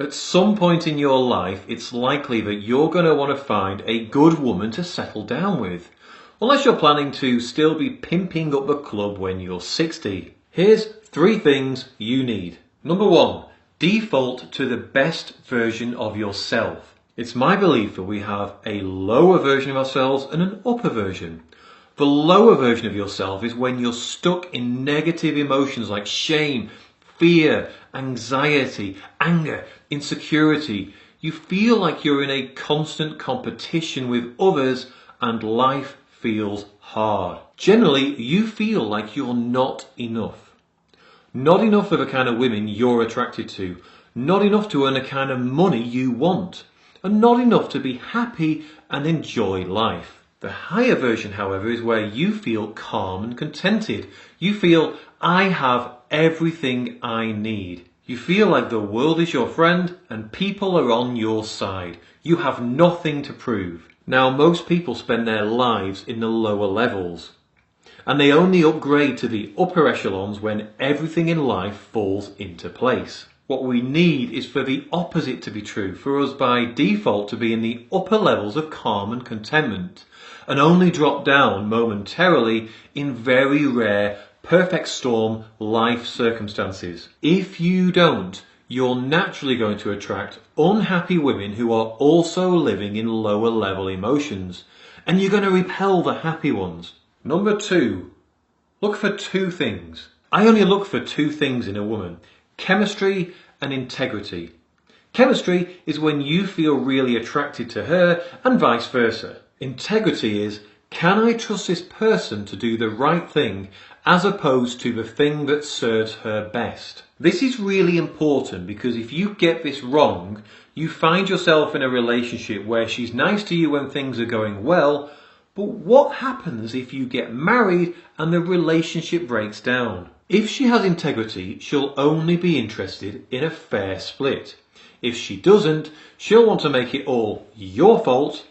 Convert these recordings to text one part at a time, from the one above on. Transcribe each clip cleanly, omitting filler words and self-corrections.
At some point in your life, it's likely that you're going to want to find a good woman to settle down with, unless you're planning to still be pimping up the club when you're 60. Here's 3 things you need. Number 1, default to the best version of yourself. It's my belief that we have a lower version of ourselves and an upper version. The lower version of yourself is when you're stuck in negative emotions like shame, fear, anxiety, anger, insecurity. You feel like you're in a constant competition with others and life feels hard. Generally, you feel like you're not enough. Not enough for the kind of women you're attracted to. Not enough to earn the kind of money you want. And not enough to be happy and enjoy life. The higher version, however, is where you feel calm and contented. You feel, I have everything I need. You feel like the world is your friend and people are on your side. You have nothing to prove. Now, most people spend their lives in the lower levels, and they only upgrade to the upper echelons when everything in life falls into place. What we need is for the opposite to be true, for us by default to be in the upper levels of calm and contentment, and only drop down momentarily in very rare, perfect storm life circumstances. If you don't, you're naturally going to attract unhappy women who are also living in lower level emotions, and you're going to repel the happy ones. Number 2, look for 2 things. I only look for 2 things in a woman: chemistry and integrity. Chemistry is when you feel really attracted to her and vice versa. Integrity is, can I trust this person to do the right thing as opposed to the thing that serves her best? This is really important because if you get this wrong, you find yourself in a relationship where she's nice to you when things are going well, but what happens if you get married and the relationship breaks down? If she has integrity, she'll only be interested in a fair split. If she doesn't, she'll want to make it all your fault,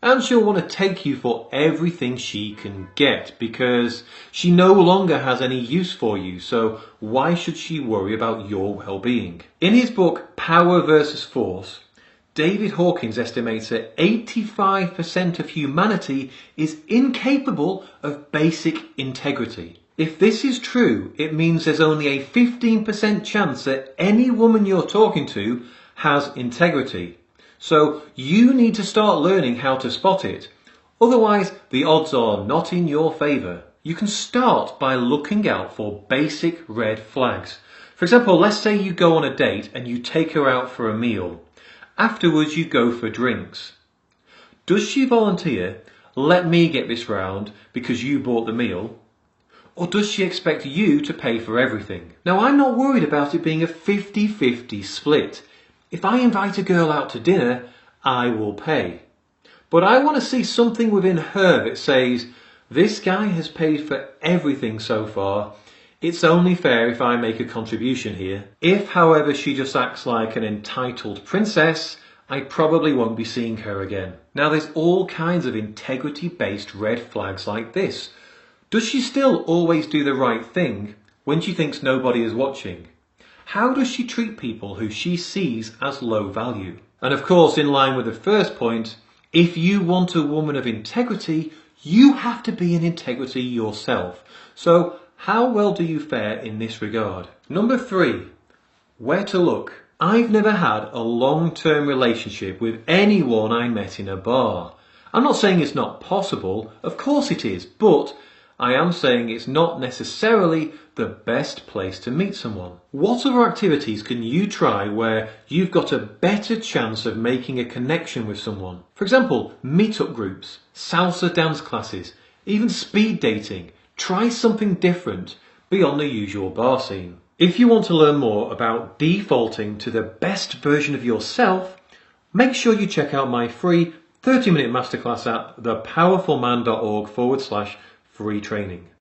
and she'll want to take you for everything she can get because she no longer has any use for you, so why should she worry about your well-being? In his book, Power versus Force, David Hawkins estimates that 85% of humanity is incapable of basic integrity. If this is true, it means there's only a 15% chance that any woman you're talking to has integrity. So you need to start learning how to spot it. Otherwise, the odds are not in your favour. You can start by looking out for basic red flags. For example, let's say you go on a date and you take her out for a meal. Afterwards, you go for drinks. Does she volunteer, let me get this round because you bought the meal? Or does she expect you to pay for everything? Now, I'm not worried about it being a 50-50 split. If I invite a girl out to dinner, I will pay. But I want to see something within her that says, this guy has paid for everything so far. It's only fair if I make a contribution here. If, however, she just acts like an entitled princess, I probably won't be seeing her again. Now, there's all kinds of integrity-based red flags like this. Does she still always do the right thing when she thinks nobody is watching? How does she treat people who she sees as low value? And of course, in line with the first point, if you want a woman of integrity, you have to be in integrity yourself. So how well do you fare in this regard? Number 3, where to look. I've never had a long-term relationship with anyone I met in a bar. I'm not saying it's not possible, of course it is, but I am saying it's not necessarily the best place to meet someone. What other activities can you try where you've got a better chance of making a connection with someone? For example, meetup groups, salsa dance classes, even speed dating. Try something different beyond the usual bar scene. If you want to learn more about defaulting to the best version of yourself, make sure you check out my free 30-minute masterclass at thepowerfulman.org/free training.